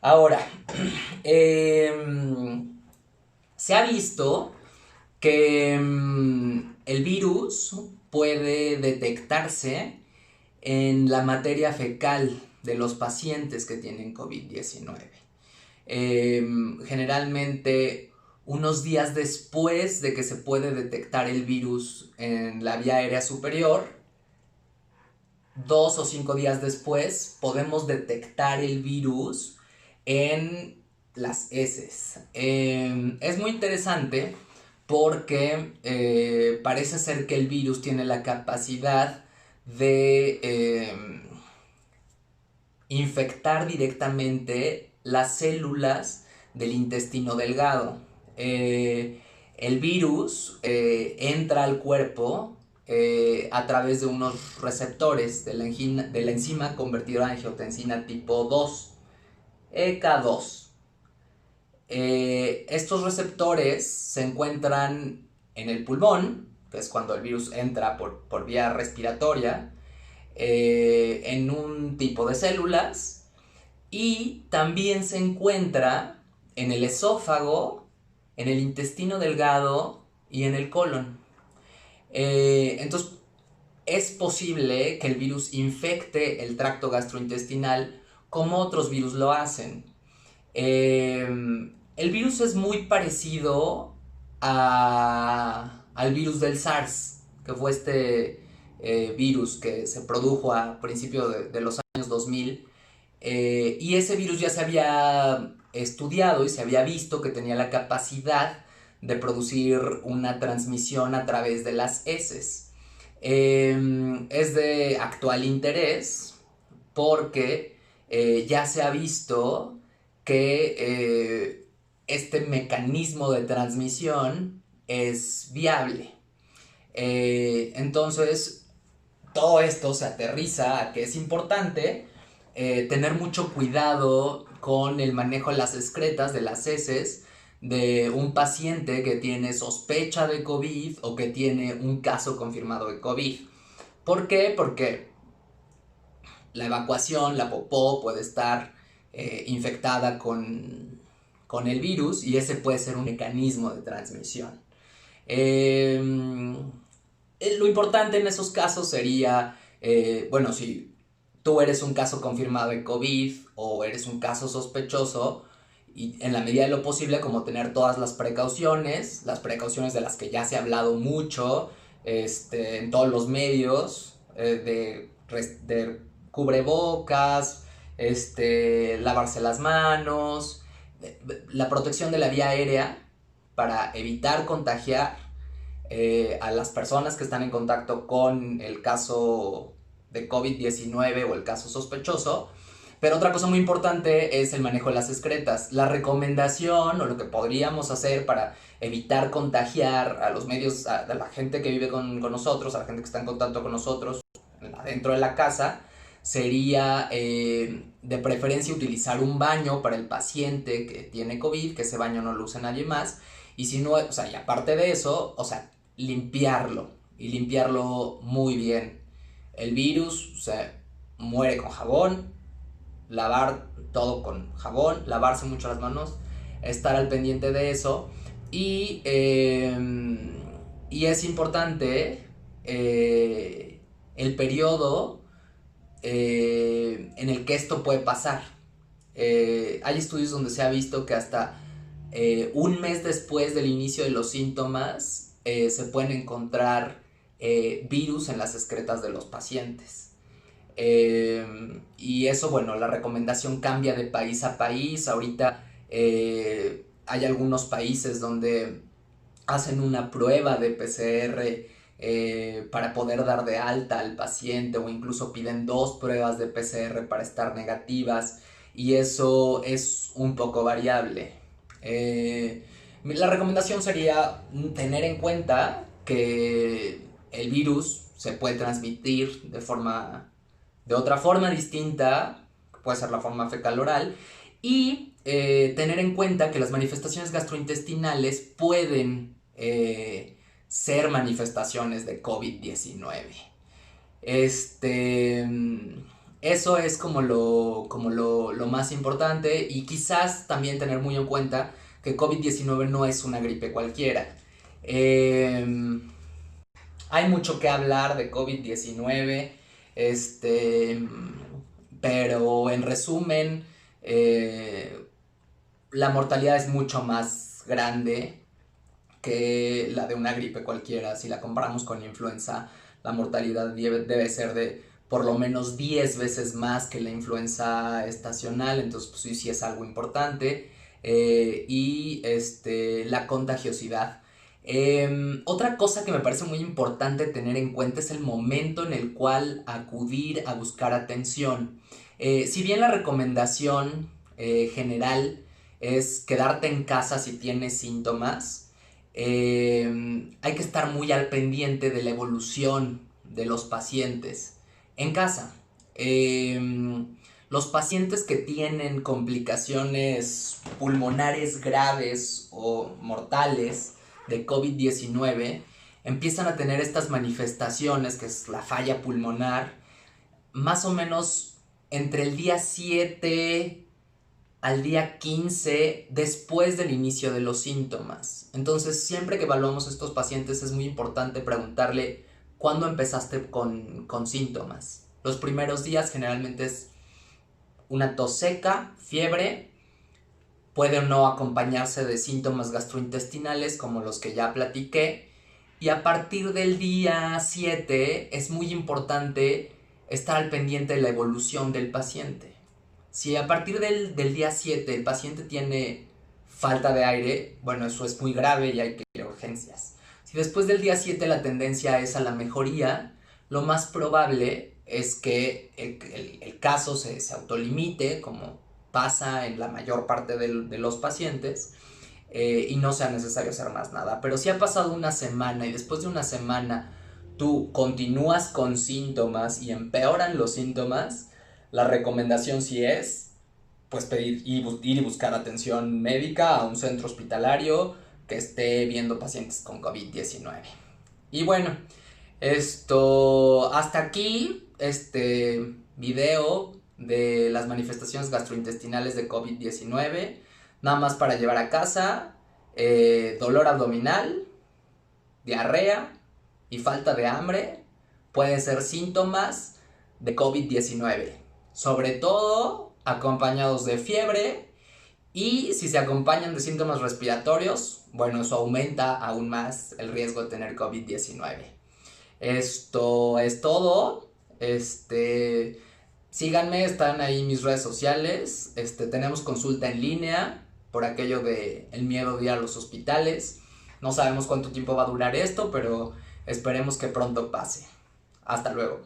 Ahora, se ha visto que el virus puede detectarse en la materia fecal de los pacientes que tienen COVID-19. Generalmente unos días después de que se puede detectar el virus en la vía aérea superior, 2 o 5 días después podemos detectar el virus en las heces. Es muy interesante porque parece ser que el virus tiene la capacidad de infectar directamente las células del intestino delgado. El virus entra al cuerpo a través de unos receptores de la enzima convertidora de angiotensina tipo 2, EK2. Estos receptores se encuentran en el pulmón, que es cuando el virus entra por vía respiratoria, en un tipo de células, y también se encuentra en el esófago, en el intestino delgado y en el colon. Entonces, es posible que el virus infecte el tracto gastrointestinal como otros virus lo hacen. El virus es muy parecido al virus del SARS, que fue este virus que se produjo a principios de los años 2000. Y ese virus ya se había estudiado y se había visto que tenía la capacidad de producir una transmisión a través de las heces. Es de actual interés porque ya se ha visto que este mecanismo de transmisión es viable. Entonces, todo esto se aterriza a que es importante tener mucho cuidado con el manejo de las excretas, de las heces, de un paciente que tiene sospecha de COVID o que tiene un caso confirmado de COVID. ¿Por qué? Porque la evacuación, la popó puede estar infectada con el virus y ese puede ser un mecanismo de transmisión. Eh, lo importante en esos casos sería, bueno, si tú eres un caso confirmado de COVID o eres un caso sospechoso, y en la medida de lo posible como tener todas las precauciones de las que ya se ha hablado mucho en todos los medios, de cubrebocas, lavarse las manos, la protección de la vía aérea para evitar contagiar a las personas que están en contacto con el caso de COVID-19 o el caso sospechoso. Pero otra cosa muy importante es el manejo de las excretas. La recomendación o lo que podríamos hacer para evitar contagiar a los medios, a la gente que vive con nosotros, a la gente que está en contacto con nosotros dentro de la casa, sería de preferencia utilizar un baño para el paciente que tiene COVID, que ese baño no lo use nadie más. Y si no, o sea, y aparte de eso, o sea, limpiarlo y limpiarlo muy bien. El virus se muere con jabón, lavar todo con jabón, lavarse mucho las manos, estar al pendiente de eso y es importante el periodo en el que esto puede pasar. Hay estudios donde se ha visto que hasta un mes después del inicio de los síntomas se pueden encontrar virus en las excretas de los pacientes. Y eso, bueno, la recomendación cambia de país a país. Ahorita hay algunos países donde hacen una prueba de PCR para poder dar de alta al paciente o incluso piden 2 pruebas de PCR para estar negativas y eso es un poco variable. La recomendación sería tener en cuenta que el virus se puede transmitir de otra forma distinta, puede ser la forma fecal oral, y tener en cuenta que las manifestaciones gastrointestinales pueden ser manifestaciones de COVID-19. Este, Eso es como lo más importante, y quizás también tener muy en cuenta que COVID-19 no es una gripe cualquiera. Eh, Hay mucho que hablar de COVID-19, este, pero en resumen, eh, la mortalidad es mucho más grande que la de una gripe cualquiera. Si la comparamos con influenza, la mortalidad debe ser de por lo menos 10 veces más que la influenza estacional, entonces pues sí, sí es algo importante. Y la contagiosidad. Otra cosa que me parece muy importante tener en cuenta es el momento en el cual acudir a buscar atención. Si bien la recomendación general es quedarte en casa si tienes síntomas, hay que estar muy al pendiente de la evolución de los pacientes en casa. Los pacientes que tienen complicaciones pulmonares graves o mortales de COVID-19 empiezan a tener estas manifestaciones, que es la falla pulmonar, más o menos entre el día 7 al día 15 después del inicio de los síntomas. Entonces, siempre que evaluamos a estos pacientes es muy importante preguntarle cuándo empezaste con síntomas. Los primeros días generalmente es una tos seca, fiebre, puede o no acompañarse de síntomas gastrointestinales como los que ya platiqué, y a partir del día 7 es muy importante estar al pendiente de la evolución del paciente. Si a partir del día 7 el paciente tiene falta de aire, bueno, eso es muy grave y hay que ir a urgencias. Si después del día 7 la tendencia es a la mejoría, lo más probable es que el caso se autolimite, como pasa en la mayor parte de los pacientes, y no sea necesario hacer más nada. Pero si ha pasado una semana y después de una semana tú continúas con síntomas y empeoran los síntomas, la recomendación sí es pues pedir ir y buscar atención médica a un centro hospitalario que esté viendo pacientes con COVID-19. Y bueno, hasta aquí este video de las manifestaciones gastrointestinales de COVID-19. Nada más para llevar a casa: dolor abdominal, diarrea y falta de hambre pueden ser síntomas de COVID-19, sobre todo acompañados de fiebre, y si se acompañan de síntomas respiratorios, bueno, eso aumenta aún más el riesgo de tener COVID-19. Esto es todo. Síganme, están ahí mis redes sociales. Tenemos consulta en línea por aquello de el miedo de ir a los hospitales. No sabemos cuánto tiempo va a durar esto, pero esperemos que pronto pase. Hasta luego.